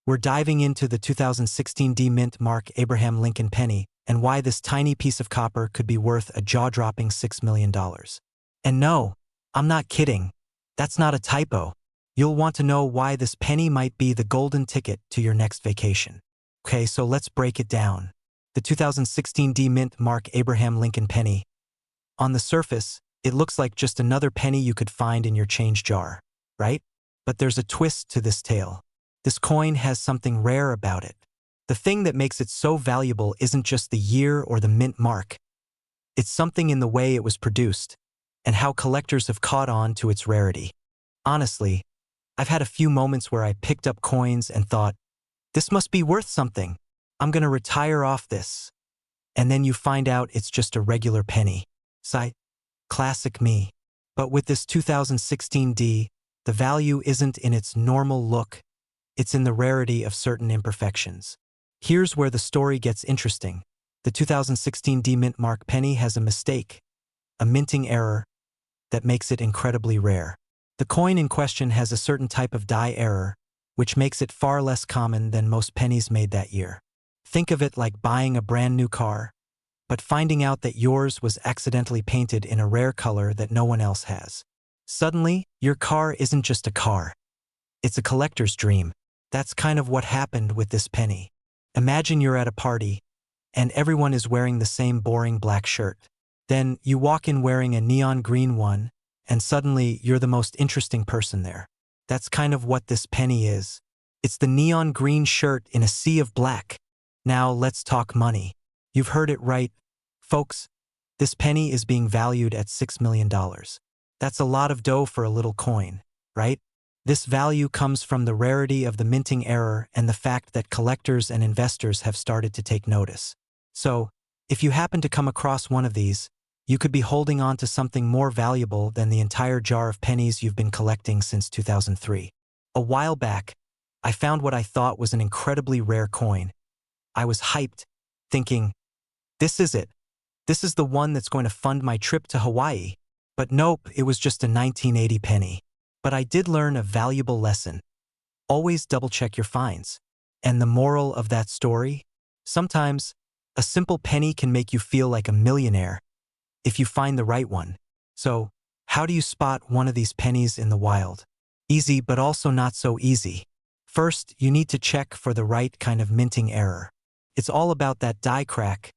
We're diving into the 2016 D Mint Mark Abraham Lincoln penny and why this tiny piece of copper could be worth a jaw-dropping $6 million. And no, I'm not kidding. That's not a typo. You'll want to know why this penny might be the golden ticket to your next vacation. Okay, so let's break it down. The 2016 D Mint Mark Abraham Lincoln penny. On the surface, it looks like just another penny you could find in your change jar, right? But there's a twist to this tale. This coin has something rare about it. The thing that makes it so valuable isn't just the year or the mint mark. It's something in the way it was produced, and how collectors have caught on to its rarity. Honestly, I've had a few moments where I picked up coins and thought, this must be worth something. I'm gonna retire off this. And then you find out it's just a regular penny. Sigh, classic me. But with this 2016 D, the value isn't in its normal look. It's in the rarity of certain imperfections. Here's where the story gets interesting. The 2016 D Mint Mark penny has a mistake, a minting error, that makes it incredibly rare. The coin in question has a certain type of die error, which makes it far less common than most pennies made that year. Think of it like buying a brand new car, but finding out that yours was accidentally painted in a rare color that no one else has. Suddenly, your car isn't just a car. It's a collector's dream. That's kind of what happened with this penny. Imagine you're at a party, and everyone is wearing the same boring black shirt. Then you walk in wearing a neon green one, and suddenly you're the most interesting person there. That's kind of what this penny is. It's the neon green shirt in a sea of black. Now let's talk money. You've heard it right, folks. This penny is being valued at $6 million. That's a lot of dough for a little coin, right? This value comes from the rarity of the minting error and the fact that collectors and investors have started to take notice. So, if you happen to come across one of these, you could be holding on to something more valuable than the entire jar of pennies you've been collecting since 2003. A while back, I found what I thought was an incredibly rare coin. I was hyped, thinking, this is it. This is the one that's going to fund my trip to Hawaii. But nope, it was just a 1980 penny. But I did learn a valuable lesson. Always double-check your finds. And the moral of that story? Sometimes, a simple penny can make you feel like a millionaire if you find the right one. So, how do you spot one of these pennies in the wild? Easy, but also not so easy. First, you need to check for the right kind of minting error. It's all about that die crack,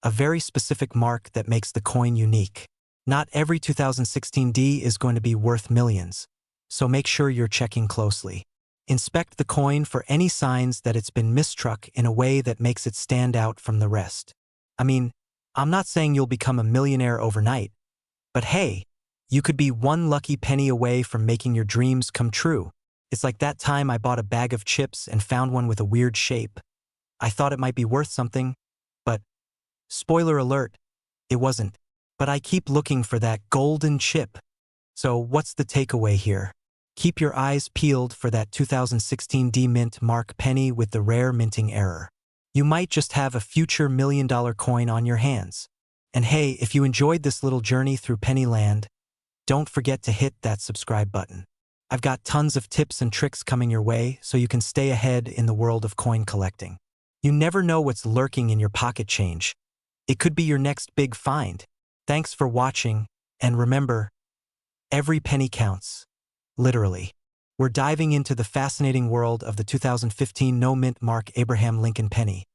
a very specific mark that makes the coin unique. Not every 2016 D is going to be worth millions, so make sure you're checking closely. Inspect the coin for any signs that it's been mistruck in a way that makes it stand out from the rest. I mean, I'm not saying you'll become a millionaire overnight, but hey, you could be one lucky penny away from making your dreams come true. It's like that time I bought a bag of chips and found one with a weird shape. I thought it might be worth something, but spoiler alert, it wasn't. But I keep looking for that golden chip. So what's the takeaway here? Keep your eyes peeled for that 2016 D Mint Mark penny with the rare minting error. You might just have a future $1 million coin on your hands. And hey, if you enjoyed this little journey through Pennyland, don't forget to hit that subscribe button. I've got tons of tips and tricks coming your way so you can stay ahead in the world of coin collecting. You never know what's lurking in your pocket change. It could be your next big find. Thanks for watching, and remember, every penny counts. Literally. We're diving into the fascinating world of the 2015 no-mint Mark Abraham Lincoln penny.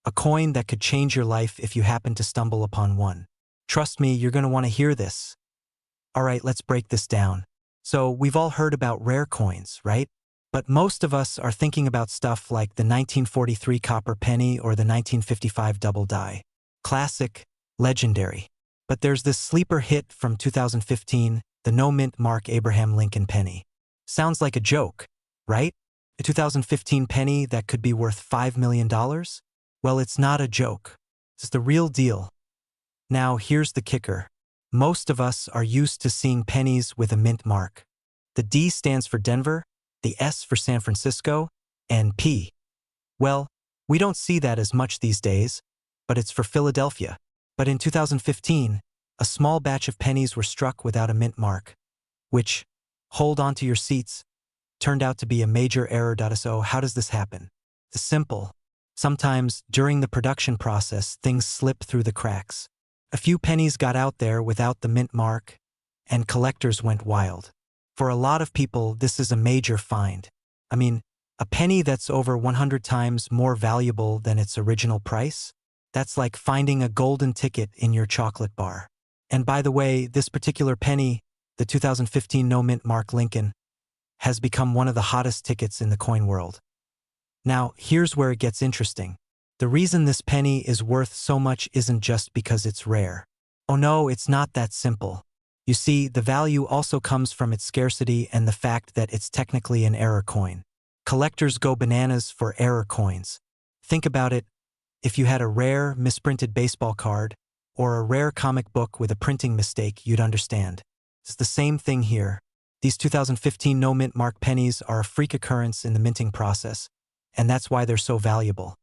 A coin that could change your life if you happen to stumble upon one. Trust me, you're going to want to hear this. Alright, let's break this down. So, we've all heard about rare coins, right? But most of us are thinking about stuff like the 1943 copper penny or the 1955 double die. Classic, legendary. But there's this sleeper hit from 2015, the no-mint Mark Abraham Lincoln penny. Sounds like a joke, right? A 2015 penny that could be worth $5 million? Well, it's not a joke. It's the real deal. Now, here's the kicker. Most of us are used to seeing pennies with a mint mark. The D stands for Denver, the S for San Francisco, and P. Well, we don't see that as much these days, but it's for Philadelphia. But in 2015, a small batch of pennies were struck without a mint mark, which, hold on to your seats, turned out to be a major error. So how does this happen? It's simple. Sometimes, during the production process, things slip through the cracks. A few pennies got out there without the mint mark, and collectors went wild. For a lot of people, this is a major find. I mean, a penny that's over 100 times more valuable than its original price? That's like finding a golden ticket in your chocolate bar. And by the way, this particular penny, the 2015 no mint mark Lincoln, has become one of the hottest tickets in the coin world. Now, here's where it gets interesting. The reason this penny is worth so much isn't just because it's rare. Oh no, it's not that simple. You see, the value also comes from its scarcity and the fact that it's technically an error coin. Collectors go bananas for error coins. Think about it. If you had a rare, misprinted baseball card, or a rare comic book with a printing mistake, you'd understand. It's the same thing here. These 2015 no mint mark pennies are a freak occurrence in the minting process, and that's why they're so valuable.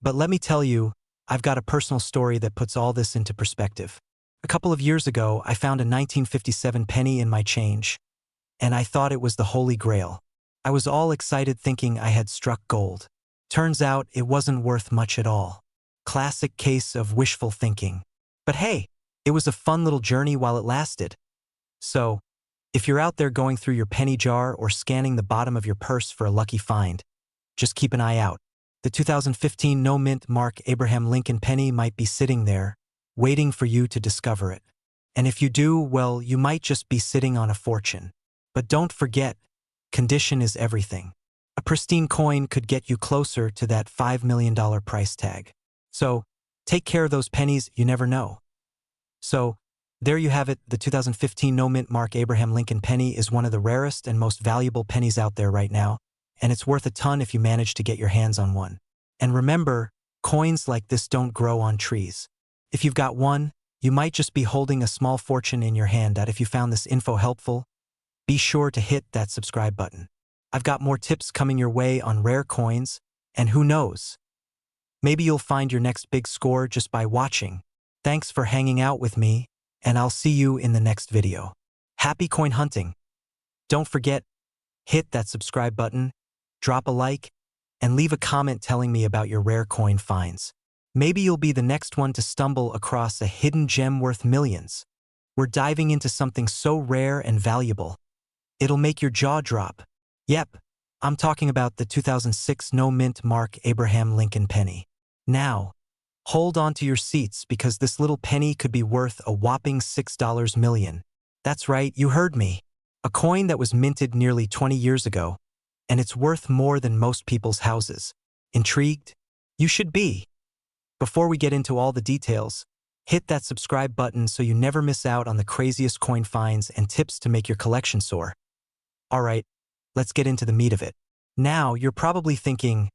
But let me tell you, I've got a personal story that puts all this into perspective. A couple of years ago, I found a 1957 penny in my change, and I thought it was the Holy Grail. I was all excited thinking I had struck gold. Turns out it wasn't worth much at all. Classic case of wishful thinking. But hey, it was a fun little journey while it lasted. So, if you're out there going through your penny jar or scanning the bottom of your purse for a lucky find, just keep an eye out. The 2015 no mint mark Abraham Lincoln penny might be sitting there, waiting for you to discover it. And if you do, well, you might just be sitting on a fortune. But don't forget, condition is everything. A pristine coin could get you closer to that $5 million price tag. So, take care of those pennies, you never know. So, there you have it, the 2015 no mint mark Abraham Lincoln penny is one of the rarest and most valuable pennies out there right now, and it's worth a ton if you manage to get your hands on one. And remember, coins like this don't grow on trees. If you've got one, you might just be holding a small fortune in your hand. If you found this info helpful, be sure to hit that subscribe button. I've got more tips coming your way on rare coins, and who knows? Maybe you'll find your next big score just by watching. Thanks for hanging out with me, and I'll see you in the next video. Happy coin hunting! Don't forget, hit that subscribe button, drop a like, and leave a comment telling me about your rare coin finds. Maybe you'll be the next one to stumble across a hidden gem worth millions. We're diving into something so rare and valuable, it'll make your jaw drop. Yep, I'm talking about the 2006 no mint mark Abraham Lincoln penny. Now, hold on to your seats because this little penny could be worth a whopping $6 million. That's right, you heard me. A coin that was minted nearly 20 years ago, and it's worth more than most people's houses. Intrigued? You should be. Before we get into all the details, hit that subscribe button so you never miss out on the craziest coin finds and tips to make your collection soar. Alright, let's get into the meat of it. Now, you're probably thinking,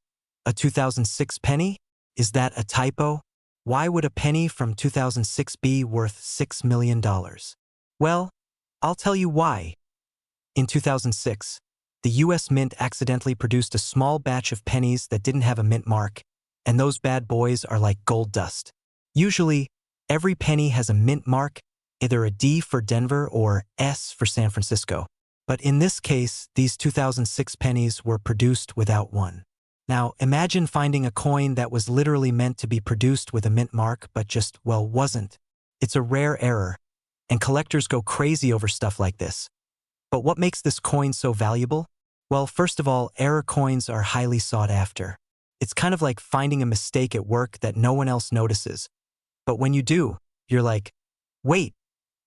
a 2006 penny? Is that a typo? Why would a penny from 2006 be worth $6 million? Well, I'll tell you why. In 2006, the US Mint accidentally produced a small batch of pennies that didn't have a mint mark, and those bad boys are like gold dust. Usually, every penny has a mint mark, either a D for Denver or S for San Francisco. But in this case, these 2006 pennies were produced without one. Now, imagine finding a coin that was literally meant to be produced with a mint mark but just, well, wasn't. It's a rare error, and collectors go crazy over stuff like this. But what makes this coin so valuable? Well, first of all, error coins are highly sought after. It's kind of like finding a mistake at work that no one else notices. But when you do, you're like, wait,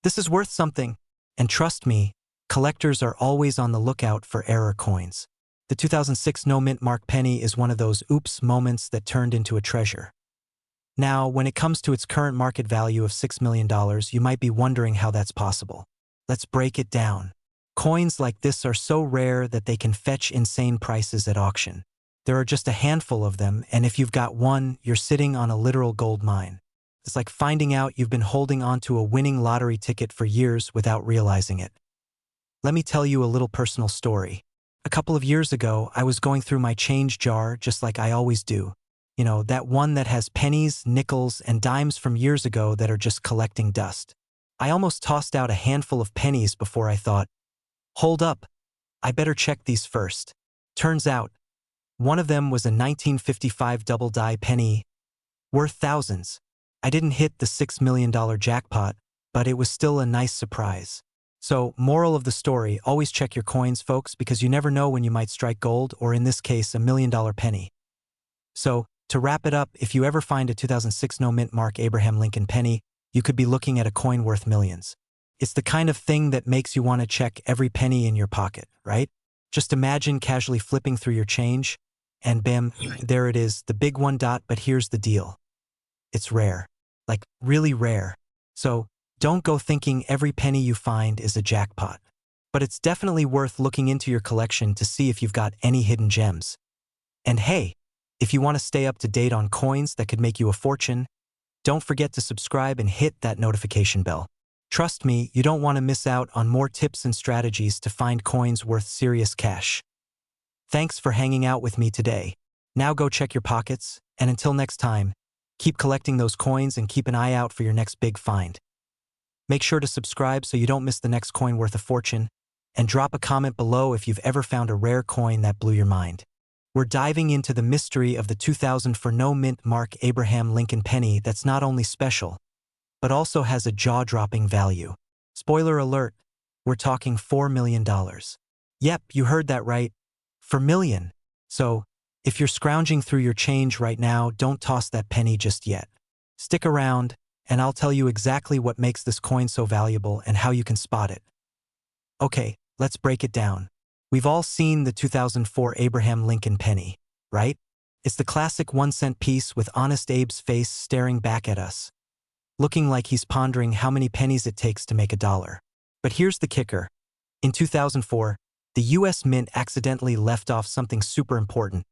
this is worth something. And trust me, collectors are always on the lookout for error coins. The 2006 no mint mark penny is one of those oops moments that turned into a treasure. Now, when it comes to its current market value of $6 million, you might be wondering how that's possible. Let's break it down. Coins like this are so rare that they can fetch insane prices at auction. There are just a handful of them, and if you've got one, you're sitting on a literal gold mine. It's like finding out you've been holding onto a winning lottery ticket for years without realizing it. Let me tell you a little personal story. A couple of years ago, I was going through my change jar just like I always do. You know, that one that has pennies, nickels, and dimes from years ago that are just collecting dust. I almost tossed out a handful of pennies before I thought, hold up, I better check these first. Turns out, one of them was a 1955 double-die penny, worth thousands. I didn't hit the $6 million jackpot, but it was still a nice surprise. So, moral of the story, always check your coins, folks, because you never know when you might strike gold, or in this case, $1 million penny. So, to wrap it up, if you ever find a 2006 no-mint mark Abraham Lincoln penny, you could be looking at a coin worth millions. It's the kind of thing that makes you want to check every penny in your pocket, right? Just imagine casually flipping through your change, and bam, there it is, the big one. But here's the deal. It's rare. Like, really rare. So, don't go thinking every penny you find is a jackpot. But it's definitely worth looking into your collection to see if you've got any hidden gems. And hey, if you want to stay up to date on coins that could make you a fortune, don't forget to subscribe and hit that notification bell. Trust me, you don't want to miss out on more tips and strategies to find coins worth serious cash. Thanks for hanging out with me today. Now go check your pockets, and until next time, keep collecting those coins and keep an eye out for your next big find. Make sure to subscribe so you don't miss the next coin worth a fortune, and drop a comment below if you've ever found a rare coin that blew your mind. We're diving into the mystery of the 2004 no-mint mark Abraham Lincoln penny that's not only special, but also has a jaw-dropping value. Spoiler alert, we're talking $4 million. Yep, you heard that right, $4 million. So, if you're scrounging through your change right now, don't toss that penny just yet. Stick around, and I'll tell you exactly what makes this coin so valuable and how you can spot it. Okay, let's break it down. We've all seen the 2004 Abraham Lincoln penny, right? It's the classic 1-cent piece with Honest Abe's face staring back at us, looking like he's pondering how many pennies it takes to make a dollar. But here's the kicker. In 2004, the US Mint accidentally left off something super important,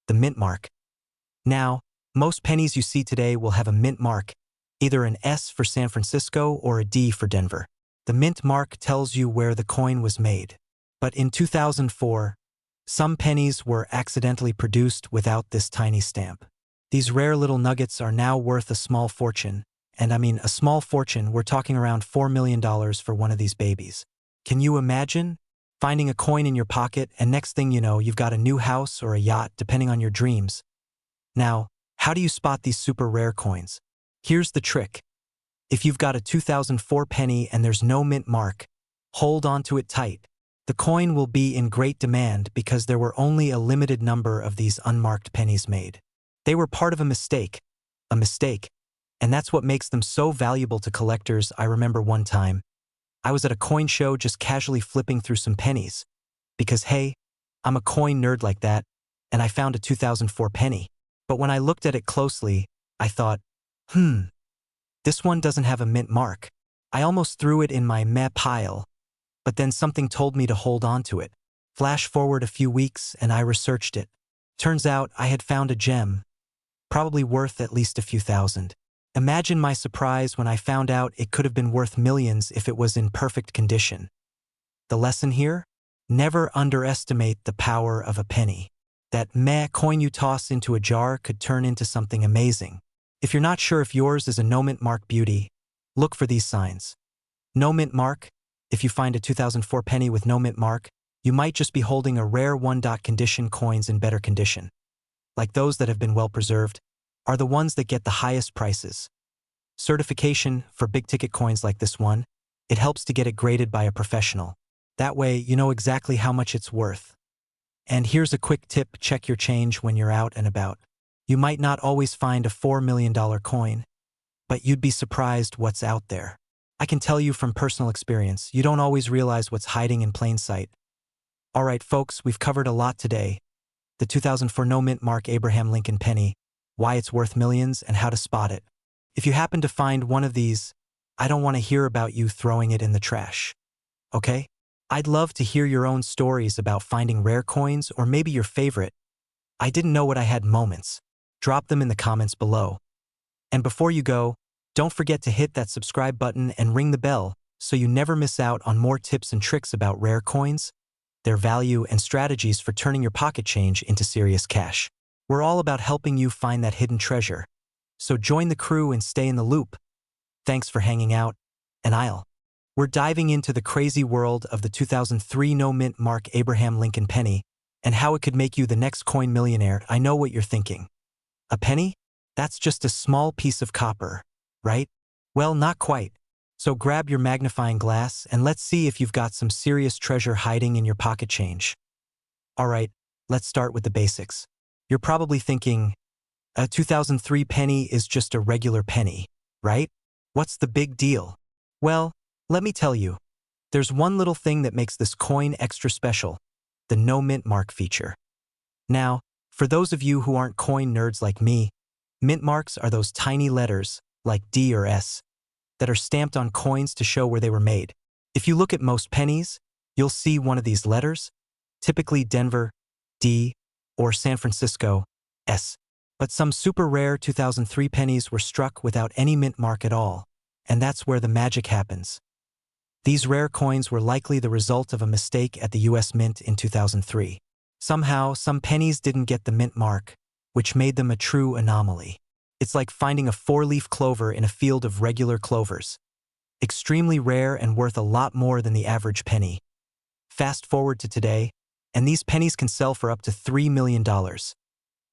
the mint mark. Now, most pennies you see today will have a mint mark, either an S for San Francisco or a D for Denver. The mint mark tells you where the coin was made. But in 2004, some pennies were accidentally produced without this tiny stamp. These rare little nuggets are now worth a small fortune. And I mean a small fortune, we're talking around $4 million for one of these babies. Can you imagine finding a coin in your pocket and next thing you know, you've got a new house or a yacht depending on your dreams? Now, how do you spot these super rare coins? Here's the trick. If you've got a 2004 penny and there's no mint mark, hold on to it tight. The coin will be in great demand because there were only a limited number of these unmarked pennies made. They were part of a mistake, and that's what makes them so valuable to collectors. I remember one time, I was at a coin show just casually flipping through some pennies, because hey, I'm a coin nerd like that, and I found a 2004 penny. But when I looked at it closely, I thought, this one doesn't have a mint mark. I almost threw it in my meh pile. But then something told me to hold on to it. Flash forward a few weeks and I researched it. Turns out I had found a gem, probably worth at least a few thousand. Imagine my surprise when I found out it could have been worth millions if it was in perfect condition. The lesson here? Never underestimate the power of a penny. That meh coin you toss into a jar could turn into something amazing. If you're not sure if yours is a no-mint mark beauty, look for these signs. No mint mark. If you find a 2004 penny with no mint mark, you might just be holding a rare condition. Coins in better condition, like those that have been well preserved, are the ones that get the highest prices. Certification for big-ticket coins like this one, it helps to get it graded by a professional. That way, you know exactly how much it's worth. And here's a quick tip, check your change when you're out and about. You might not always find a $4 million coin, but you'd be surprised what's out there. I can tell you from personal experience, you don't always realize what's hiding in plain sight. Alright folks, we've covered a lot today. The 2004 no-mint mark Abraham Lincoln penny, why it's worth millions, and how to spot it. If you happen to find one of these, I don't want to hear about you throwing it in the trash. Okay? I'd love to hear your own stories about finding rare coins or maybe your favorite. I didn't know what I had moments. Drop them in the comments below. And before you go, don't forget to hit that subscribe button and ring the bell so you never miss out on more tips and tricks about rare coins, their value, and strategies for turning your pocket change into serious cash. We're all about helping you find that hidden treasure. So join the crew and stay in the loop. Thanks for hanging out, and I'll We're diving into the crazy world of the 2003 no-mint mark Abraham Lincoln penny and how it could make you the next coin millionaire. I know what you're thinking. A penny? That's just a small piece of copper, right? Well, not quite. So grab your magnifying glass and let's see if you've got some serious treasure hiding in your pocket change. All right, let's start with the basics. You're probably thinking, a 2003 penny is just a regular penny, right? What's the big deal? Well, let me tell you. There's one little thing that makes this coin extra special, the no mint mark feature. Now, for those of you who aren't coin nerds like me, mint marks are those tiny letters, like D or S, that are stamped on coins to show where they were made. If you look at most pennies, you'll see one of these letters, typically Denver, D, or San Francisco, S. But some super rare 2003 pennies were struck without any mint mark at all, and that's where the magic happens. These rare coins were likely the result of a mistake at the US Mint in 2003. Somehow, some pennies didn't get the mint mark, which made them a true anomaly. It's like finding a four-leaf clover in a field of regular clovers. Extremely rare and worth a lot more than the average penny. Fast forward to today, and these pennies can sell for up to $3 million.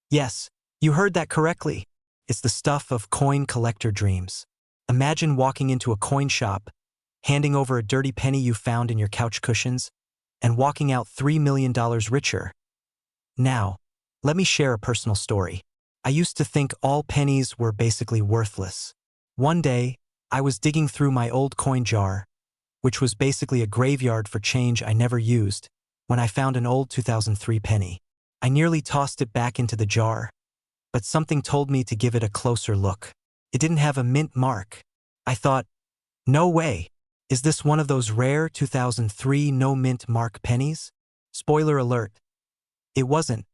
Yes, you heard that correctly. It's the stuff of coin collector dreams. Imagine walking into a coin shop, handing over a dirty penny you found in your couch cushions, and walking out $3 million richer. Now, let me share a personal story. I used to think all pennies were basically worthless. One day, I was digging through my old coin jar, which was basically a graveyard for change I never used, when I found an old 2003 penny. I nearly tossed it back into the jar, but something told me to give it a closer look. It didn't have a mint mark. I thought, no way. Is this one of those rare 2003 no mint mark pennies? Spoiler alert. It wasn't,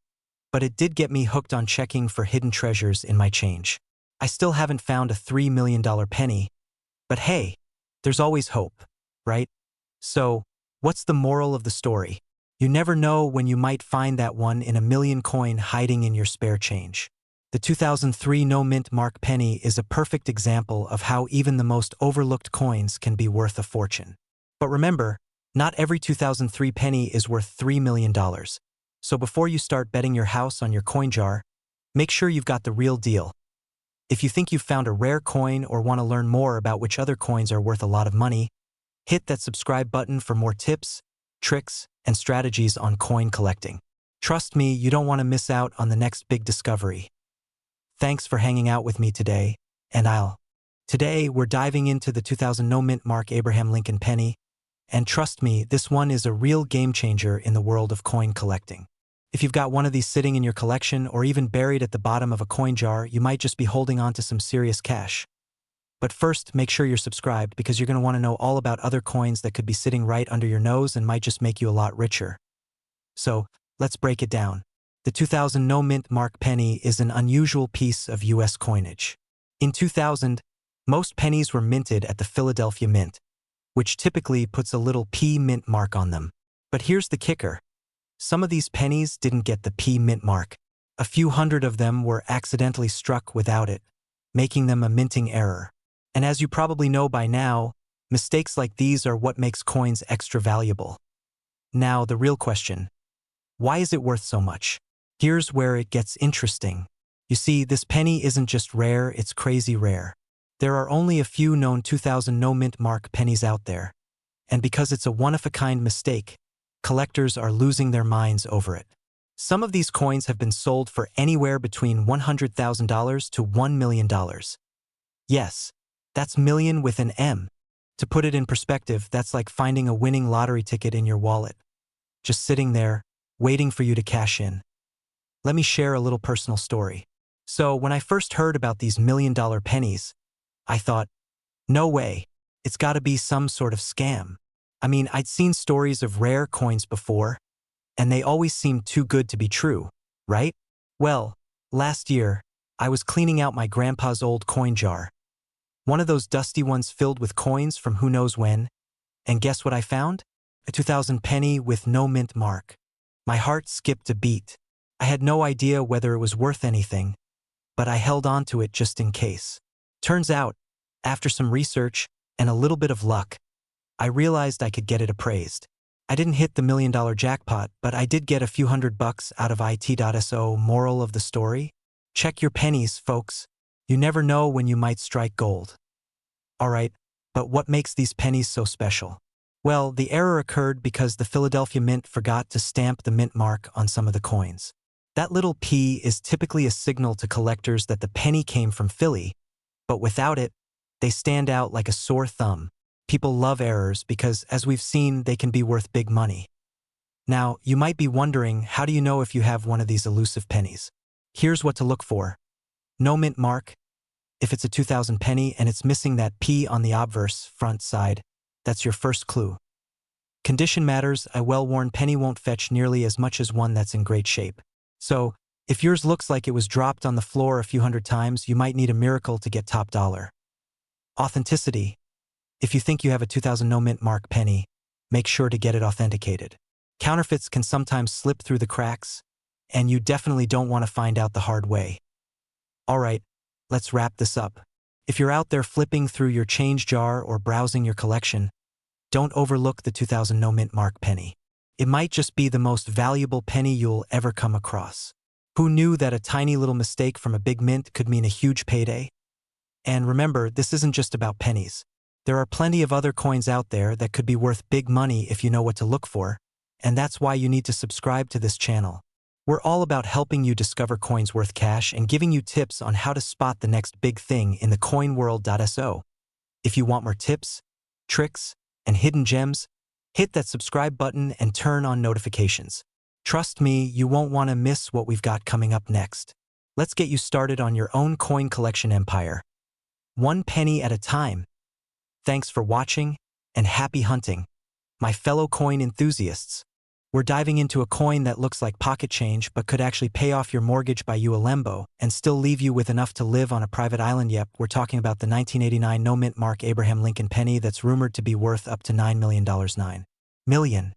but it did get me hooked on checking for hidden treasures in my change. I still haven't found a $3 million penny, but hey, there's always hope, right? So, what's the moral of the story? You never know when you might find that one in a million coin hiding in your spare change. The 2003 no mint mark penny is a perfect example of how even the most overlooked coins can be worth a fortune. But remember, not every 2003 penny is worth $3 million. So before you start betting your house on your coin jar, make sure you've got the real deal. If you think you've found a rare coin or want to learn more about which other coins are worth a lot of money, hit that subscribe button for more tips, tricks, and strategies on coin collecting. Trust me, you don't want to miss out on the next big discovery. Thanks for hanging out with me today, and Today, we're diving into the 2000 no mint mark Abraham Lincoln penny, and trust me, this one is a real game changer in the world of coin collecting. If you've got one of these sitting in your collection or even buried at the bottom of a coin jar, you might just be holding on to some serious cash. But first, make sure you're subscribed because you're going to want to know all about other coins that could be sitting right under your nose and might just make you a lot richer. So, let's break it down. The 2000 no mint mark penny is an unusual piece of US coinage. In 2000, most pennies were minted at the Philadelphia Mint, which typically puts a little P mint mark on them. But here's the kicker. Some of these pennies didn't get the P mint mark. A few hundred of them were accidentally struck without it, making them a minting error. And as you probably know by now, mistakes like these are what makes coins extra valuable. Now, the real question. Why is it worth so much? Here's where it gets interesting. You see, this penny isn't just rare, it's crazy rare. There are only a few known 2000 no mint mark pennies out there. And because it's a one-of-a-kind mistake, collectors are losing their minds over it. Some of these coins have been sold for anywhere between $100,000 to $1 million. Yes, that's million with an M. To put it in perspective, that's like finding a winning lottery ticket in your wallet, just sitting there, waiting for you to cash in. Let me share a little personal story. So, when I first heard about these million-dollar pennies, I thought, no way, it's gotta be some sort of scam. I mean, I'd seen stories of rare coins before, and they always seemed too good to be true, right? Well, last year, I was cleaning out my grandpa's old coin jar. One of those dusty ones filled with coins from who knows when, and guess what I found? A 2000 penny with no mint mark. My heart skipped a beat. I had no idea whether it was worth anything, but I held on to it just in case. Turns out, after some research and a little bit of luck, I realized I could get it appraised. I didn't hit the $1 million jackpot, but I did get a few $100 out of it.so. Moral of the story? Check your pennies, folks. You never know when you might strike gold. Alright, but what makes these pennies so special? Well, the error occurred because the Philadelphia Mint forgot to stamp the mint mark on some of the coins. That little P is typically a signal to collectors that the penny came from Philly, but without it, they stand out like a sore thumb. People love errors because, as we've seen, they can be worth big money. Now, you might be wondering, how do you know if you have one of these elusive pennies? Here's what to look for. No mint mark. If it's a 2000 penny and it's missing that P on the obverse front side, that's your first clue. Condition matters. A well-worn penny won't fetch nearly as much as one that's in great shape. So, if yours looks like it was dropped on the floor a few hundred times, you might need a miracle to get top dollar. Authenticity. If you think you have a 2000 no mint mark penny, make sure to get it authenticated. Counterfeits can sometimes slip through the cracks, and you definitely don't want to find out the hard way. Alright, let's wrap this up. If you're out there flipping through your change jar or browsing your collection, don't overlook the 2000 no mint mark penny. It might just be the most valuable penny you'll ever come across. Who knew that a tiny little mistake from a big mint could mean a huge payday? And remember, this isn't just about pennies. There are plenty of other coins out there that could be worth big money if you know what to look for, and that's why you need to subscribe to this channel. We're all about helping you discover coins worth cash and giving you tips on how to spot the next big thing in the coin world.so. If you want more tips, tricks, and hidden gems, hit that subscribe button and turn on notifications. Trust me, you won't want to miss what we've got coming up next. Let's get you started on your own coin collection empire. One penny at a time. Thanks for watching, and happy hunting, my fellow coin enthusiasts. We're diving into a coin that looks like pocket change but could actually pay off your mortgage by you a lembo and still leave you with enough to live on a private island. Yep, we're talking about the 1989 no mint mark Abraham Lincoln penny that's rumored to be worth up to $9 million. $9 million.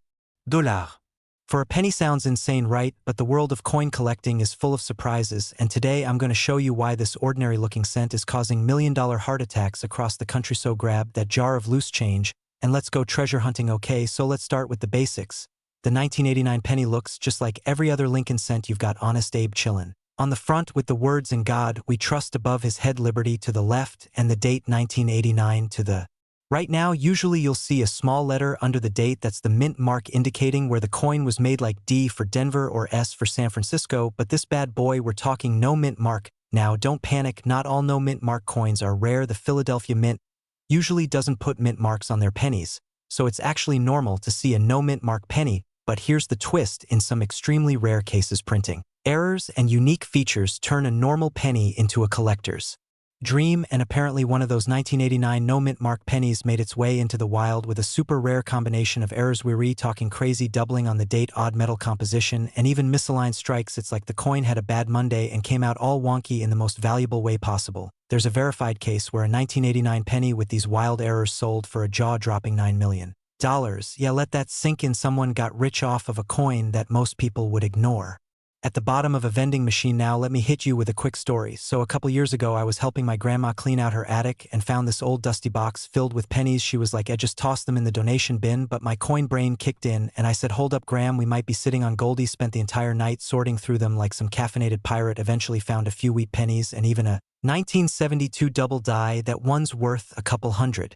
For a penny sounds insane, right? But the world of coin collecting is full of surprises, and today I'm going to show you why this ordinary-looking cent is causing million-dollar heart attacks across the country. So grab that jar of loose change, and let's go treasure hunting. Okay, so let's start with the basics. The 1989 penny looks just like every other Lincoln cent. You've got Honest Abe chillin' on the front with the words "In God We Trust" above his head, Liberty to the left, and the date 1989 to the right. Now, usually you'll see a small letter under the date that's the mint mark indicating where the coin was made, like D for Denver or S for San Francisco, but this bad boy, we're talking no mint mark. Now, don't panic, not all no mint mark coins are rare. The Philadelphia Mint usually doesn't put mint marks on their pennies, so it's actually normal to see a no mint mark penny. But here's the twist: in some extremely rare cases, printing errors and unique features turn a normal penny into a collector's dream, and apparently one of those 1989 no mint mark pennies made its way into the wild with a super rare combination of errors. We're talking crazy doubling on the date, odd metal composition, and even misaligned strikes. It's like the coin had a bad Monday and came out all wonky in the most valuable way possible. There's a verified case where a 1989 penny with these wild errors sold for a jaw-dropping $9 million. Yeah, let that sink in. Someone got rich off of a coin that most people would ignore. At the bottom of a vending machine. Now let me hit you with a quick story. So a couple years ago, I was helping my grandma clean out her attic and found this old dusty box filled with pennies. She was like, "I just tossed them in the donation bin," but my coin brain kicked in and I said, "Hold up, Gram, we might be sitting on Goldie." Spent the entire night sorting through them like some caffeinated pirate. Eventually found a few wheat pennies and even a 1972 double die that one's worth a couple $100.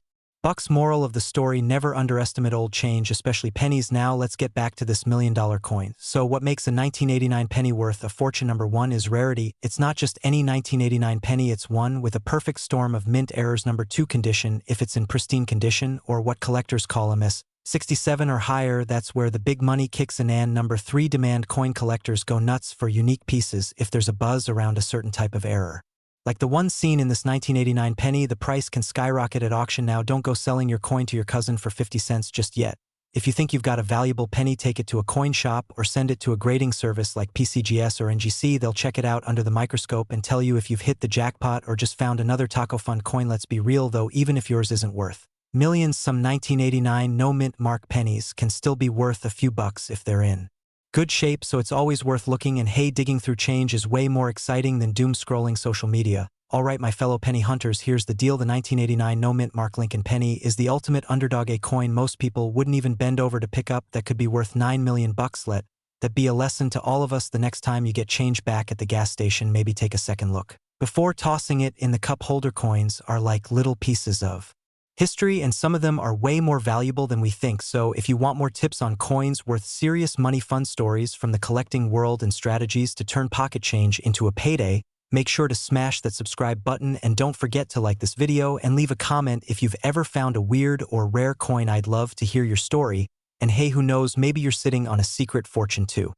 Moral of the story: never underestimate old change, especially pennies. Now let's get back to this $1 million coin. So what makes a 1989 penny worth a fortune? Number one is rarity. It's not just any 1989 penny, it's one with a perfect storm of mint errors. Number two, condition. If it's in pristine condition, or what collectors call a miss 67 or higher, that's where the big money kicks in. And number three, demand. Coin collectors go nuts for unique pieces. If there's a buzz around a certain type of error, like the one seen in this 1989 penny, the price can skyrocket at auction. Now, don't go selling your coin to your cousin for 50 cents just yet. If you think you've got a valuable penny, take it to a coin shop or send it to a grading service like PCGS or NGC. They'll check it out under the microscope and tell you if you've hit the jackpot or just found another taco fund coin. Let's be real though, even if yours isn't worth millions, some 1989 no mint mark pennies can still be worth a few bucks if they're in good shape, so it's always worth looking. And hey, digging through change is way more exciting than doom scrolling social media. Alright my fellow penny hunters, here's the deal. The 1989 no-mint mark Lincoln penny is the ultimate underdog, a coin most people wouldn't even bend over to pick up that could be worth $9 million. Let that be a lesson to all of us. The next time you get change back at the gas station, maybe take a second look before tossing it in the cup holder. Coins are like little pieces of history, and some of them are way more valuable than we think. So if you want more tips on coins worth serious money, fun stories from the collecting world, and strategies to turn pocket change into a payday, make sure to smash that subscribe button, and don't forget to like this video and leave a comment if you've ever found a weird or rare coin. I'd love to hear your story, and hey, who knows, maybe you're sitting on a secret fortune too.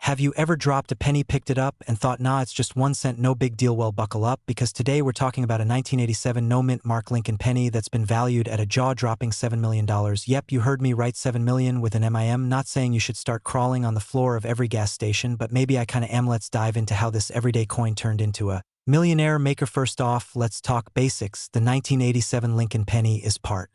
Have you ever dropped a penny, picked it up, and thought, nah, it's just 1 cent, no big deal? Well, buckle up, because today we're talking about a 1987 no-mint mark Lincoln penny that's been valued at a jaw-dropping $7 million. Yep, you heard me right, 7 million with an MIM. Not saying you should start crawling on the floor of every gas station, but maybe I kinda am. Let's dive into how this everyday coin turned into a millionaire maker. First off, let's talk basics. The 1987 Lincoln penny is part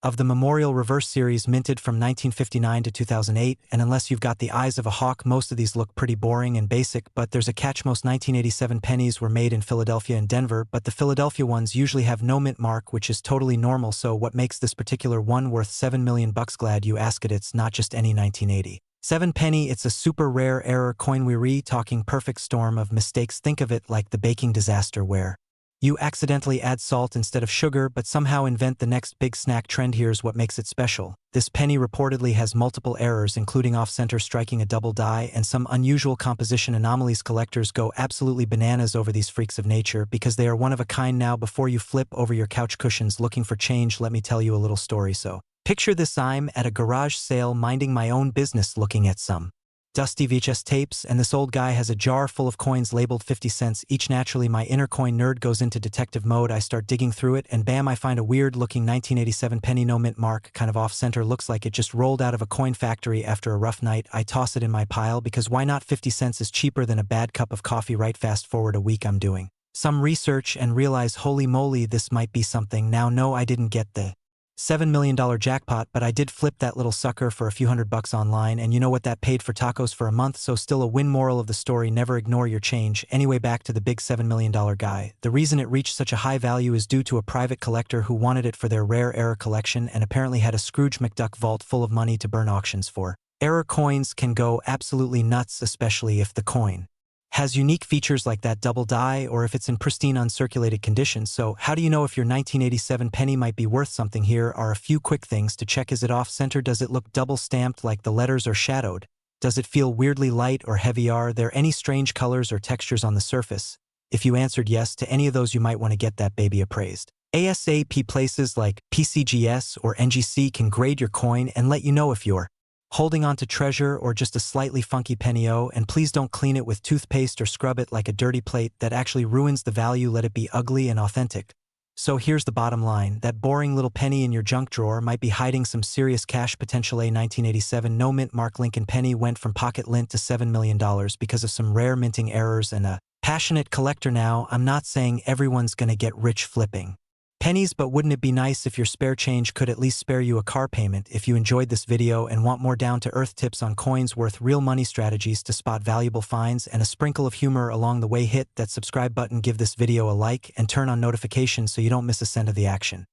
of the Memorial Reverse series, minted from 1959 to 2008, and unless you've got the eyes of a hawk, most of these look pretty boring and basic, but there's a catch. Most 1987 pennies were made in Philadelphia and Denver, but the Philadelphia ones usually have no mint mark, which is totally normal. So what makes this particular one worth $7 million? Glad you asked it. It's not just any 1987 penny, it's a super rare error coin. We're talking perfect storm of mistakes. Think of it like the baking disaster where you accidentally add salt instead of sugar, but somehow invent the next big snack trend. Here's what makes it special. This penny reportedly has multiple errors, including off-center striking, a double die, and some unusual composition anomalies. Collectors go absolutely bananas over these freaks of nature because they are one of a kind. Now, before you flip over your couch cushions looking for change, let me tell you a little story. So, picture this: I'm at a garage sale minding my own business looking at some dusty VHS tapes, and this old guy has a jar full of coins labeled 50 cents each. Naturally, my inner coin nerd goes into detective mode. I start digging through it, and bam, I find a weird-looking 1987 penny no mint mark, kind of off-center, looks like it just rolled out of a coin factory after a rough night. I toss it in my pile because why not? 50 cents is cheaper than a bad cup of coffee. Right, fast forward a week, I'm doing some research and realize, holy moly, this might be something. Now, no, I didn't get the $7 million jackpot, but I did flip that little sucker for a few $100 online, and you know what that paid for tacos for a month, so still a win. Moral of the story, never ignore your change. Anyway, back to the big $7 million guy. The reason it reached such a high value is due to a private collector who wanted it for their rare error collection and apparently had a Scrooge McDuck vault full of money to burn. Auctions for error coins can go absolutely nuts, especially if the coin has unique features like that double die or if it's in pristine uncirculated condition. So how do you know if your 1987 penny might be worth something? Here are a few quick things to check. Is it off center? Does it look double stamped like the letters are shadowed? Does it feel weirdly light or heavy? Are there any strange colors or textures on the surface? If you answered yes to any of those, you might want to get that baby appraised ASAP. Places like PCGS or NGC can grade your coin and let you know if you're holding on to treasure or just a slightly funky penny. Oh, and please don't clean it with toothpaste or scrub it like a dirty plate. That actually ruins the value. Let it be ugly and authentic. So here's the bottom line. That boring little penny in your junk drawer might be hiding some serious cash potential. A 1987 no mint mark Lincoln penny went from pocket lint to $7 million because of some rare minting errors and a passionate collector. Now, I'm not saying everyone's gonna get rich flipping pennies, but wouldn't it be nice if your spare change could at least spare you a car payment? If you enjoyed this video and want more down-to-earth tips on coins worth real money, strategies to spot valuable finds, and a sprinkle of humor along the way, hit that subscribe button, give this video a like, and turn on notifications so you don't miss a cent of the action.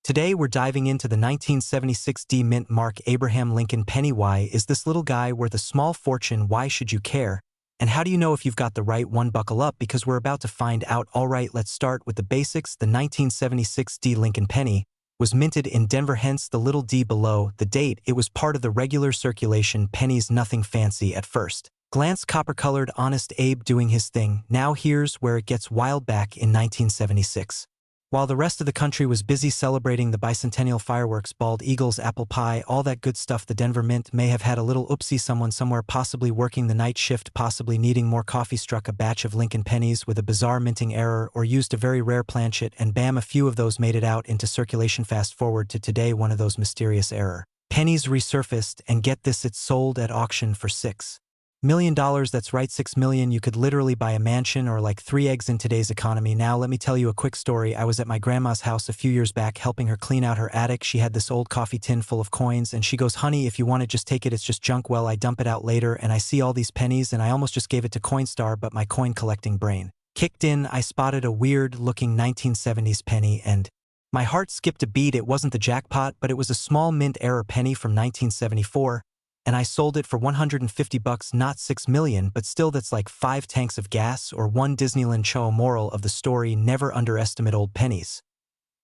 Today we're diving into the 1976 D mint mark Abraham Lincoln penny. Why is this little guy worth a small fortune? Why should you care? And how do you know if you've got the right one? Buckle up, because we're about to find out. Alright, let's start with the basics. The 1976 D Lincoln penny was minted in Denver, hence the little d below the date. It was part of the regular circulation pennies, nothing fancy at first glance, copper-colored, honest Abe doing his thing. Now here's where it gets wild. Back in 1976, while the rest of the country was busy celebrating the bicentennial fireworks, bald eagles, apple pie, all that good stuff, the Denver Mint may have had a little oopsie. Someone somewhere, possibly working the night shift, possibly needing more coffee, struck a batch of Lincoln pennies with a bizarre minting error, or used a very rare planchet, and bam, a few of those made it out into circulation. Fast forward to today, one of those mysterious error pennies resurfaced, and get this, it sold at auction for $6 million. That's right, $6 million. You could literally buy a mansion or like 3 eggs in today's economy. Now let me tell you a quick story. I was at my grandma's house a few years back helping her clean out her attic. She had this old coffee tin full of coins, and she goes, honey, if you want it, just take it, it's just junk. Well, I dump it out later and I see all these pennies, and I almost just gave it to Coinstar, but my coin collecting brain kicked in, I spotted a weird-looking 1970s penny and my heart skipped a beat. It wasn't the jackpot, but it was a small mint error penny from 1974, and I sold it for $150, not 6 million, but still that's like 5 tanks of gas or one Disneyland show. Moral of the story, never underestimate old pennies.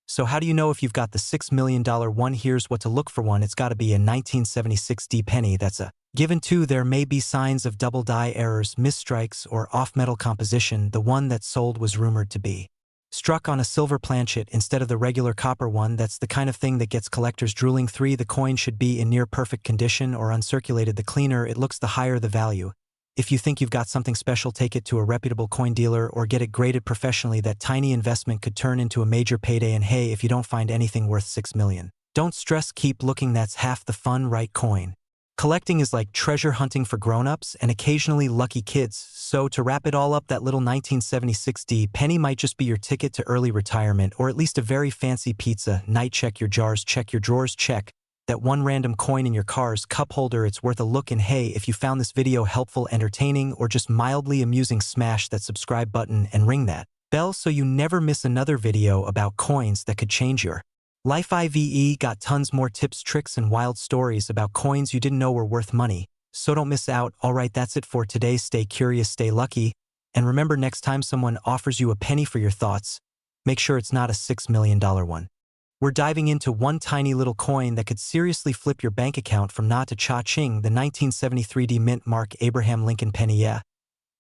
So how do you know if you've got the $6 million one? Here's what to look for. One, it's got to be a 1976 D penny. That's a given. Two, there may be signs of double die errors, misstrikes, or off-metal composition. The one that sold was rumored to be struck on a silver planchet instead of the regular copper one. That's the kind of thing that gets collectors drooling. 3, the coin should be in near perfect condition or uncirculated. The cleaner it looks, the higher the value. If you think you've got something special, take it to a reputable coin dealer or get it graded professionally. That tiny investment could turn into a major payday. And hey, if you don't find anything worth 6 million, don't stress, keep looking. That's half the fun, right? Coin collecting is like treasure hunting for grown-ups and occasionally lucky kids. So to wrap it all up, that little 1976 D penny might just be your ticket to early retirement, or at least a very fancy pizza night. Check your jars, check your drawers, check that one random coin in your car's cup holder. It's worth a look. And hey, if you found this video helpful, entertaining, or just mildly amusing, smash that subscribe button and ring that bell so you never miss another video about coins that could change your life. IVE got tons more tips, tricks, and wild stories about coins you didn't know were worth money, so don't miss out. Alright, that's it for today. Stay curious, stay lucky, and remember, next time someone offers you a penny for your thoughts, make sure it's not a $6 million one. We're diving into one tiny little coin that could seriously flip your bank account from nah to cha-ching, the 1973 D mint Mark Abraham Lincoln penny. Yeah,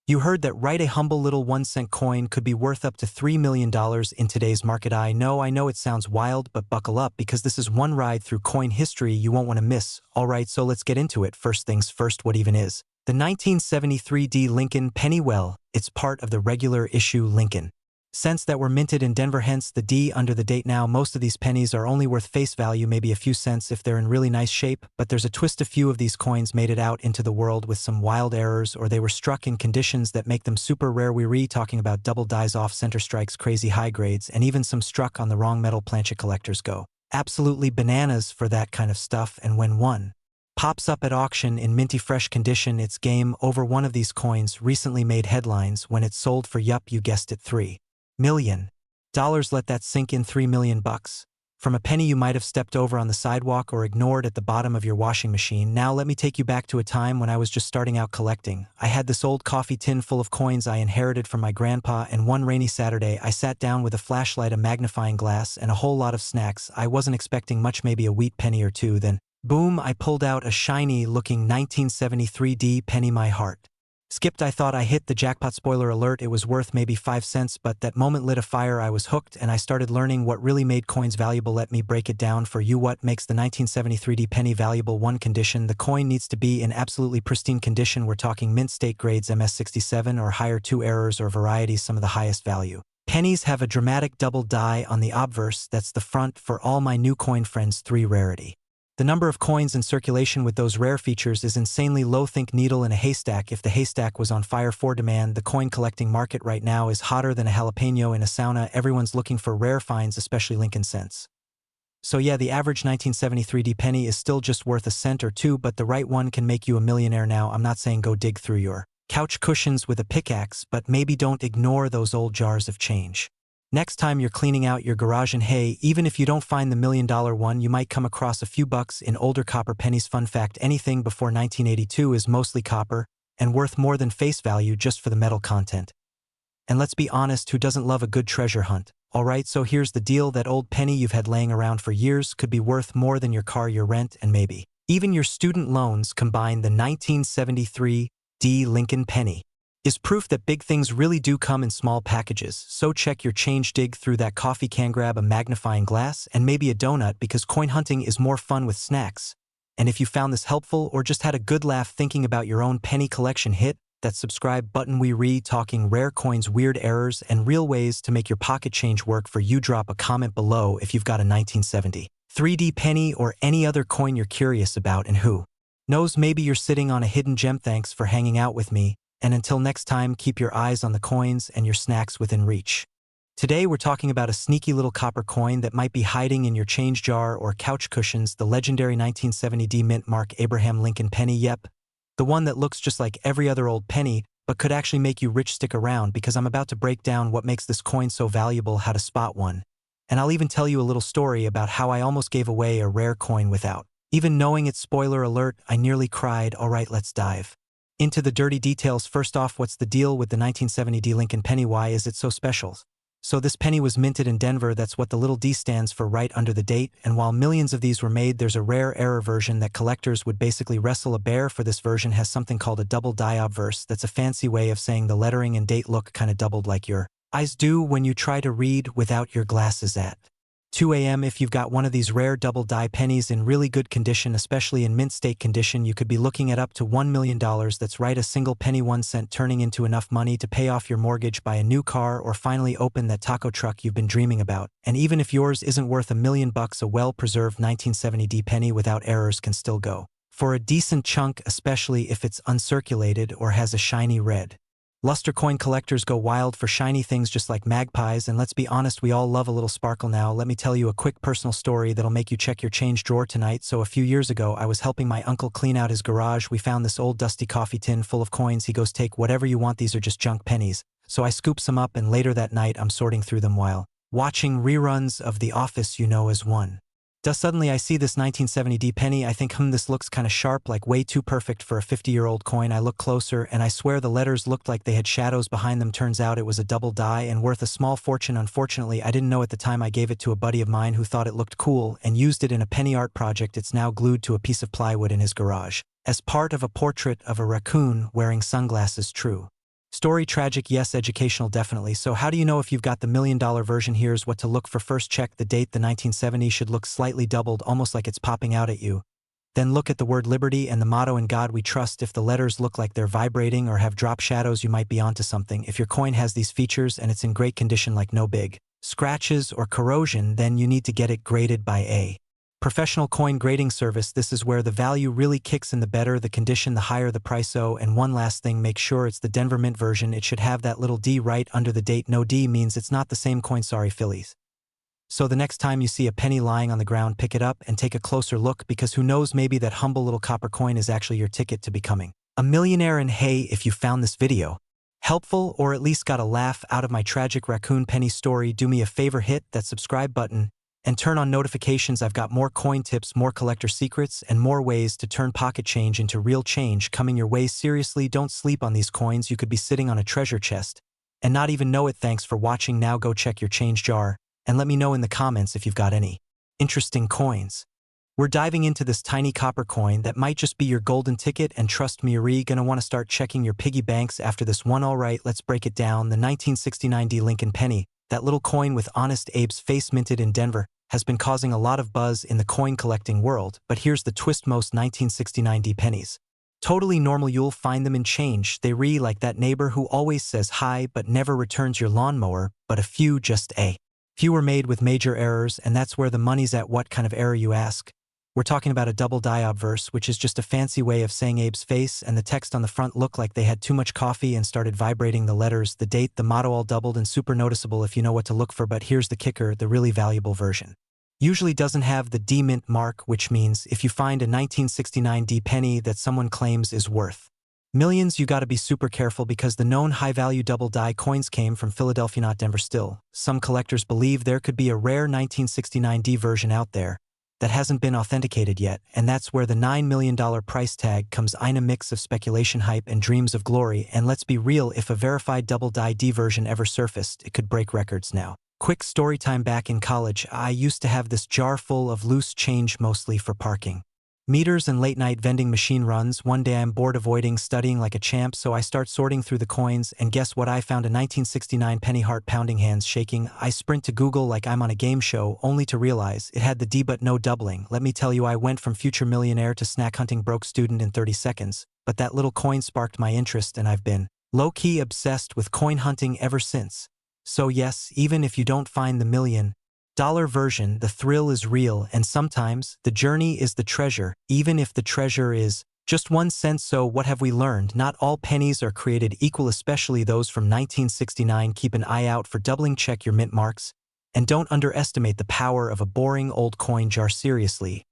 you heard that right, a humble little 1-cent coin could be worth up to $3 million in today's market. I know it sounds wild, but buckle up, because this is one ride through coin history you won't want to miss. Alright, so let's get into it. First things first, what even is the 1973 D Lincoln penny? Well, it's part of the regular issue Lincoln cents that were minted in Denver, hence the D under the date. Now, most of these pennies are only worth face value, maybe a few cents if they're in really nice shape, but there's a twist. A few of these coins made it out into the world with some wild errors, or they were struck in conditions that make them super rare. We're talking about double dies, off center strikes, crazy high grades, and even some struck on the wrong metal. Planchet collectors go absolutely bananas for that kind of stuff, and when one pops up at auction in minty fresh condition, it's game over. One of these coins recently made headlines when it sold for, yup, you guessed it, $3 million. Let that sink in. $3 million from a penny you might have stepped over on the sidewalk or ignored at the bottom of your washing machine. Now let me take you back to a time when I was just starting out collecting. I had this old coffee tin full of coins I inherited from my grandpa, and one rainy Saturday I sat down with a flashlight, a magnifying glass, and a whole lot of snacks. I wasn't expecting much, maybe a wheat penny or two. Then boom, I pulled out a shiny looking 1973 D penny. My heart skipped. I thought I hit the jackpot. Spoiler alert, it was worth maybe 5 cents, but that moment lit a fire. I was hooked, and I started learning what really made coins valuable. Let me break it down for you. What makes the 1973 D penny valuable? 1, condition. The coin needs to be in absolutely pristine condition. We're talking mint state grades, MS67 or higher. 2, errors or varieties, some of the highest value pennies have a dramatic double die on the obverse. That's the front for all my new coin friends. 3, rarity. The number of coins in circulation with those rare features is insanely low. Think needle in a haystack if the haystack was on fire. 4, demand. The coin collecting market right now is hotter than a jalapeno in a sauna. Everyone's looking for rare finds, especially Lincoln cents. So yeah, the average 1973 D penny is still just worth a cent or two, but the right one can make you a millionaire. Now, I'm not saying go dig through your couch cushions with a pickaxe, but maybe don't ignore those old jars of change. Next time you're cleaning out your garage, and hey, even if you don't find the $1 million one, you might come across a few bucks in older copper pennies. Fun fact, anything before 1982 is mostly copper and worth more than face value just for the metal content. And let's be honest, who doesn't love a good treasure hunt? Alright, so here's the deal. That old penny you've had laying around for years could be worth more than your car, your rent, and maybe even your student loans combined. The 1973 D Lincoln penny is proof that big things really do come in small packages. So check your change, dig through that coffee can, grab a magnifying glass and maybe a donut, because coin hunting is more fun with snacks. And if you found this helpful or just had a good laugh thinking about your own penny collection, hit that subscribe button. We talking rare coins, weird errors, and real ways to make your pocket change work for you. Drop a comment below if you've got a 1973 D penny or any other coin you're curious about, and who knows, maybe you're sitting on a hidden gem. Thanks for hanging out with me. And until next time, keep your eyes on the coins and your snacks within reach. Today we're talking about a sneaky little copper coin that might be hiding in your change jar or couch cushions, the legendary 1970 D mint Mark Abraham Lincoln penny. Yep, the one that looks just like every other old penny, but could actually make you rich. Stick around because I'm about to break down what makes this coin so valuable, how to spot one. And I'll even tell you a little story about how I almost gave away a rare coin without even knowing it. Spoiler alert, I nearly cried. Alright, let's dive into the dirty details. First off, what's the deal with the 1970 D Lincoln penny? Why is it so special? So this penny was minted in Denver. That's what the little D stands for right under the date. And while millions of these were made, there's a rare error version that collectors would basically wrestle a bear for. This version has something called a double die obverse. That's a fancy way of saying the lettering and date look kind of doubled like your eyes do when you try to read without your glasses at 2 a.m. If you've got one of these rare double die pennies in really good condition, especially in mint state condition, you could be looking at up to $1 million. That's right, a single penny 1 cent turning into enough money to pay off your mortgage, buy a new car, or finally open that taco truck you've been dreaming about. And even if yours isn't worth $1 million, a well-preserved 1970 D penny without errors can still go for a decent chunk, especially if it's uncirculated or has a shiny red luster. Coin collectors go wild for shiny things just like magpies, and let's be honest, we all love a little sparkle. Now, let me tell you a quick personal story that'll make you check your change drawer tonight. So a few years ago, I was helping my uncle clean out his garage. We found this old dusty coffee tin full of coins. He goes, "Take whatever you want, these are just junk pennies." So I scoop some up, and later that night, I'm sorting through them while watching reruns of The Office, you know as one does. Suddenly I see this 1970 D penny. I think, this looks kind of sharp, like way too perfect for a 50-year-old coin. I look closer, and I swear the letters looked like they had shadows behind them. Turns out it was a double die and worth a small fortune. Unfortunately, I didn't know at the time. I gave it to a buddy of mine who thought it looked cool and used it in a penny art project. It's now glued to a piece of plywood in his garage as part of a portrait of a raccoon wearing sunglasses. True story, tragic, yes, educational, definitely. So how do you know if you've got the $1 million version? Here's what to look for. First, check the date. The 1970 should look slightly doubled, almost like it's popping out at you. Then look at the word liberty and the motto "In God We Trust." If the letters look like they're vibrating or have drop shadows, you might be onto something. If your coin has these features and it's in great condition, like no big scratches or corrosion, then you need to get it graded by a professional coin grading service. This is where the value really kicks in. The better the condition, the higher the price. Oh, and one last thing, make sure it's the Denver Mint version. It should have that little D right under the date. No D means it's not the same coin. Sorry, Phillies. So the next time you see a penny lying on the ground, pick it up and take a closer look, because who knows, maybe that humble little copper coin is actually your ticket to becoming a millionaire. And hey, if you found this video helpful or at least got a laugh out of my tragic raccoon penny story, do me a favor, hit that subscribe button and turn on notifications. I've got more coin tips, more collector secrets, and more ways to turn pocket change into real change coming your way. Seriously, don't sleep on these coins. You could be sitting on a treasure chest and not even know it. Thanks for watching. Now go check your change jar and let me know in the comments if you've got any interesting coins. We're diving into this tiny copper coin that might just be your golden ticket, and trust me, you're gonna want to start checking your piggy banks after this one. Alright, let's break it down. The 1969 D Lincoln penny, that little coin with Honest Abe's face, minted in Denver, has been causing a lot of buzz in the coin collecting world. But here's the twist: most 1969 D pennies totally normal. You'll find them in change. They read like that neighbor who always says hi but never returns your lawnmower. But a few, just a few, were made with major errors, and that's where the money's at. What kind of error, you ask? We're talking about a double die obverse, which is just a fancy way of saying Abe's face and the text on the front look like they had too much coffee and started vibrating. The letters, the date, the motto, all doubled and super noticeable if you know what to look for. But here's the kicker: the really valuable version usually doesn't have the D mint mark, which means if you find a 1969 D penny that someone claims is worth millions, you gotta be super careful, because the known high-value double die coins came from Philadelphia, not Denver. Still, some collectors believe there could be a rare 1969 D version out there that hasn't been authenticated yet, and that's where the $9 million price tag comes in. A mix of speculation, hype, and dreams of glory. And let's be real, if a verified double die D version ever surfaced, it could break records. Now, quick story time. Back in college, I used to have this jar full of loose change, mostly for parking meters and late-night vending machine runs. One day I'm bored avoiding studying like a champ, so I start sorting through the coins, and guess what? I found a 1969 penny. Heart pounding, hands shaking. I sprint to Google like I'm on a game show, only to realize it had the D but no doubling. Let me tell you, I went from future millionaire to snack hunting broke student in 30 seconds. But that little coin sparked my interest, and I've been low-key obsessed with coin hunting ever since. So yes, even if you don't find the $1 million version, the thrill is real, and sometimes the journey is the treasure, even if the treasure is just 1 cent. So what have we learned? Not all pennies are created equal, especially those from 1969. Keep an eye out for doubling, check your mint marks, and don't underestimate the power of a boring old coin jar. Seriously,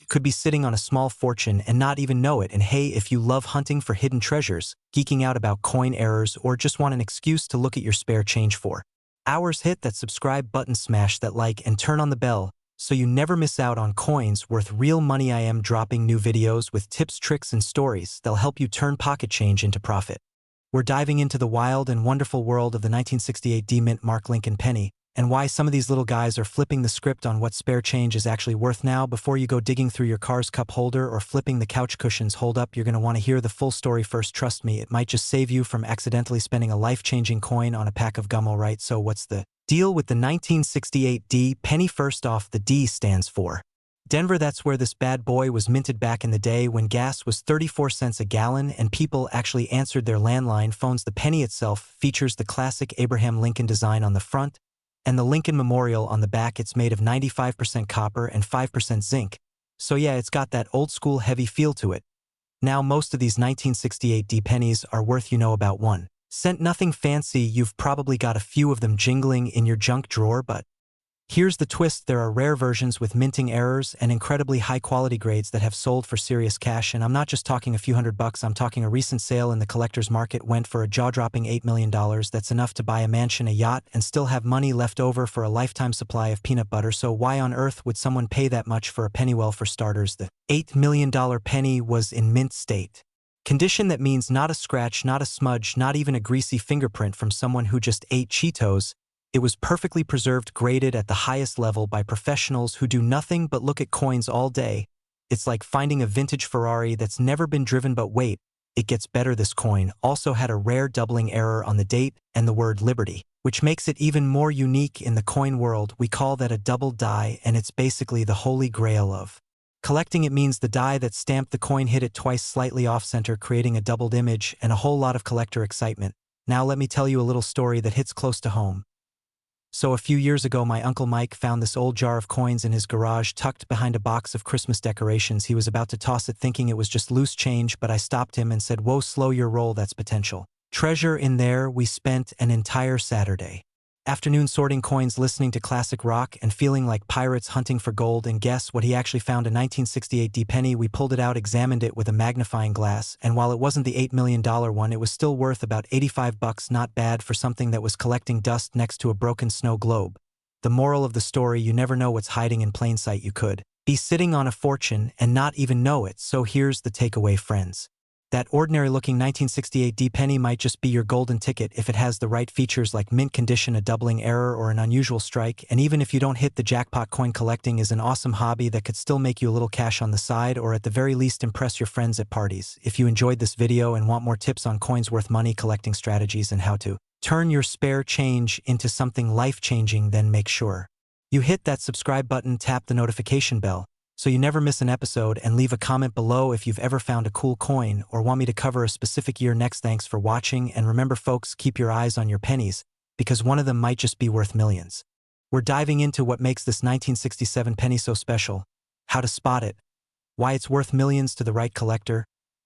could be sitting on a small fortune and not even know it. And hey, if you love hunting for hidden treasures, geeking out about coin errors, or just want an excuse to look at your spare change for hours, hit that subscribe button, smash that like, and turn on the bell so you never miss out on coins worth real money. I am dropping new videos with tips, tricks, and stories that'll help you turn pocket change into profit. We're diving into the wild and wonderful world of the 1968 D-Mint Mark Lincoln penny, and why some of these little guys are flipping the script on what spare change is actually worth. Now, before you go digging through your car's cup holder or flipping the couch cushions, hold up, you're going to want to hear the full story first. Trust me, it might just save you from accidentally spending a life-changing coin on a pack of gum. Alright, so what's the deal with the 1968 D penny? First off, the D stands for Denver. That's where this bad boy was minted back in the day when gas was 34 cents a gallon and people actually answered their landline phones. The penny itself features the classic Abraham Lincoln design on the front and the Lincoln Memorial on the back. It's made of 95% copper and 5% zinc. So yeah, it's got that old school heavy feel to it. Now, most of these 1968 D pennies are worth about 1 cent. Nothing fancy. You've probably got a few of them jingling in your junk drawer, but here's the twist. There are rare versions with minting errors and incredibly high-quality grades that have sold for serious cash. And I'm not just talking a few $100. I'm talking a recent sale in the collector's market went for a jaw-dropping $8 million. That's enough to buy a mansion, a yacht, and still have money left over for a lifetime supply of peanut butter. So why on earth would someone pay that much for a penny? Well, for starters, the $8 million penny was in mint state condition. That means not a scratch, not a smudge, not even a greasy fingerprint from someone who just ate Cheetos. It was perfectly preserved, graded at the highest level by professionals who do nothing but look at coins all day. It's like finding a vintage Ferrari that's never been driven. But wait, it gets better. This coin also had a rare doubling error on the date and the word Liberty, which makes it even more unique in the coin world. We call that a double die, and it's basically the holy grail of collecting. It means the die that stamped the coin hit it twice slightly off-center, creating a doubled image and a whole lot of collector excitement. Now let me tell you a little story that hits close to home. So a few years ago, my Uncle Mike found this old jar of coins in his garage tucked behind a box of Christmas decorations. He was about to toss it thinking it was just loose change, but I stopped him and said, "Whoa, slow your roll, that's potential treasure in there." We spent an entire Saturday afternoon sorting coins, listening to classic rock, and feeling like pirates hunting for gold. And guess what? He actually found a 1968 D penny. We pulled it out, examined it with a magnifying glass, and while it wasn't the $8 million one, it was still worth about $85. Not bad for something that was collecting dust next to a broken snow globe. The moral of the story: you never know what's hiding in plain sight. You could be sitting on a fortune and not even know it. So here's the takeaway, friends. That ordinary-looking 1968 D penny might just be your golden ticket if it has the right features like mint condition, a doubling error, or an unusual strike. And even if you don't hit the jackpot, coin collecting is an awesome hobby that could still make you a little cash on the side, or at the very least impress your friends at parties. If you enjoyed this video and want more tips on coins worth money, collecting strategies, and how to turn your spare change into something life-changing, then make sure you hit that subscribe button, tap the notification bell, so you never miss an episode, and leave a comment below if you've ever found a cool coin or want me to cover a specific year next. Thanks for watching, and remember folks, keep your eyes on your pennies, because one of them might just be worth millions. We're diving into what makes this 1967 penny so special, how to spot it, why it's worth millions to the right collector,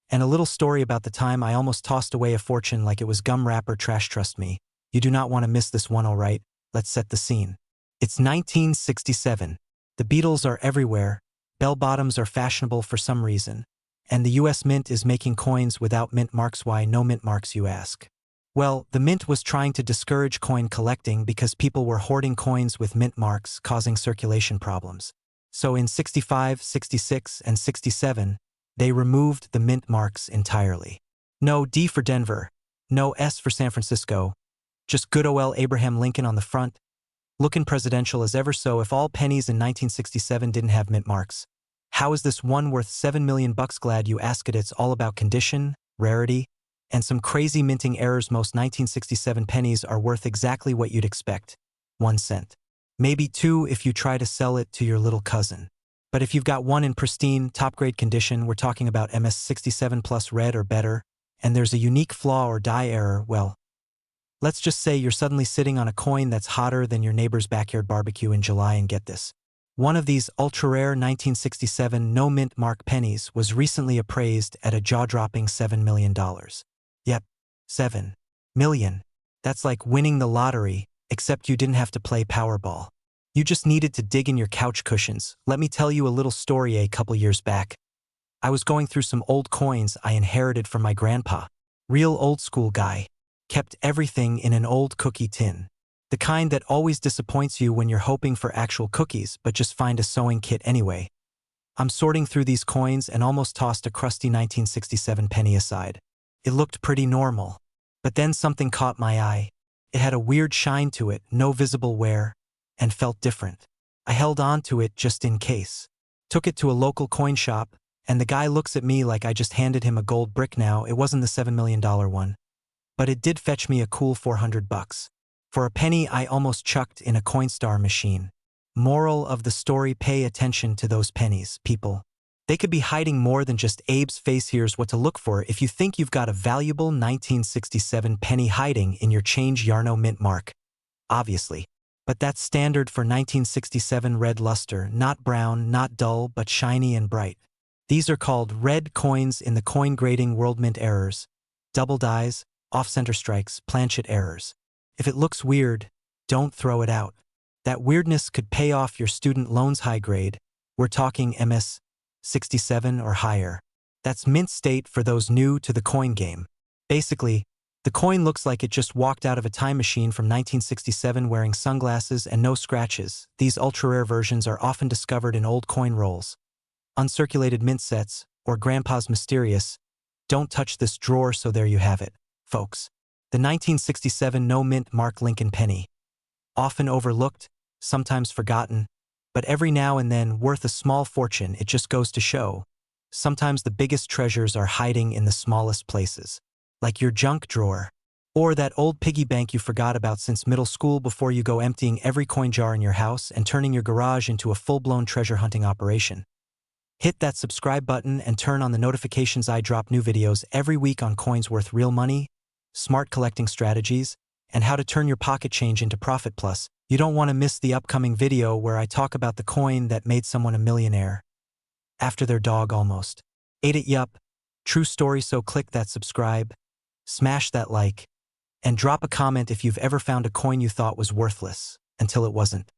and a little story about the time I almost tossed away a fortune like it was gum wrapper trash. Trust me, you do not want to miss this one. Alright, let's set the scene. It's 1967. The Beatles are everywhere. Bell-bottoms are fashionable for some reason, and the US Mint is making coins without mint marks. Why no mint marks, you ask? Well, the Mint was trying to discourage coin collecting because people were hoarding coins with mint marks, causing circulation problems. So in 65, 66, and 67, they removed the mint marks entirely. No D for Denver, no S for San Francisco, just good ol' Abraham Lincoln on the front, looking presidential as ever. So if all pennies in 1967 didn't have mint marks, how is this one worth $7 million? Glad you asked it. It's all about condition, rarity, and some crazy minting errors. Most 1967 pennies are worth exactly what you'd expect, 1 cent. Maybe 2 if you try to sell it to your little cousin. But if you've got one in pristine, top-grade condition, we're talking about MS67 plus red or better, and there's a unique flaw or die error, well, let's just say you're suddenly sitting on a coin that's hotter than your neighbor's backyard barbecue in July. And get this. One of these ultra-rare 1967 no-mint mark pennies was recently appraised at a jaw-dropping $7 million. Yep, $7 million. That's like winning the lottery, except you didn't have to play Powerball. You just needed to dig in your couch cushions. Let me tell you a little story a couple years back. I was going through some old coins I inherited from my grandpa. Real old school guy. Kept everything in an old cookie tin. The kind that always disappoints you when you're hoping for actual cookies but just find a sewing kit anyway. I'm sorting through these coins and almost tossed a crusty 1967 penny aside. It looked pretty normal. But then something caught my eye. It had a weird shine to it, no visible wear, and felt different. I held on to it just in case. Took it to a local coin shop, and the guy looks at me like I just handed him a gold brick. Now, it wasn't the $7 million one. But it did fetch me a cool $400. For a penny I almost chucked in a Coinstar machine. Moral of the story: pay attention to those pennies, people. They could be hiding more than just Abe's face. Here's what to look for if you think you've got a valuable 1967 penny hiding in your change. Yarno mint mark. Obviously. But that's standard for 1967 red luster, not brown, not dull, but shiny and bright. These are called red coins in the coin grading world. Mint errors, double dies, off-center strikes, planchet errors. If it looks weird, don't throw it out. That weirdness could pay off your student loans. High grade, we're talking MS 67 or higher. That's mint state for those new to the coin game. Basically, the coin looks like it just walked out of a time machine from 1967 wearing sunglasses and no scratches. These ultra-rare versions are often discovered in old coin rolls, uncirculated mint sets, or grandpa's mysterious, "Don't touch this drawer." So there you have it, folks. The 1967 no mint mark Lincoln penny. Often overlooked, sometimes forgotten, but every now and then worth a small fortune. It just goes to show. Sometimes the biggest treasures are hiding in the smallest places. Like your junk drawer. Or that old piggy bank you forgot about since middle school before you go emptying every coin jar in your house and turning your garage into a full-blown treasure hunting operation. Hit that subscribe button and turn on the notifications. I drop new videos every week on coins worth real money, smart collecting strategies, and how to turn your pocket change into profit. Plus, you don't want to miss the upcoming video where I talk about the coin that made someone a millionaire after their dog almost ate it. Yup, true story. So click that subscribe, smash that like, and drop a comment if you've ever found a coin you thought was worthless until it wasn't.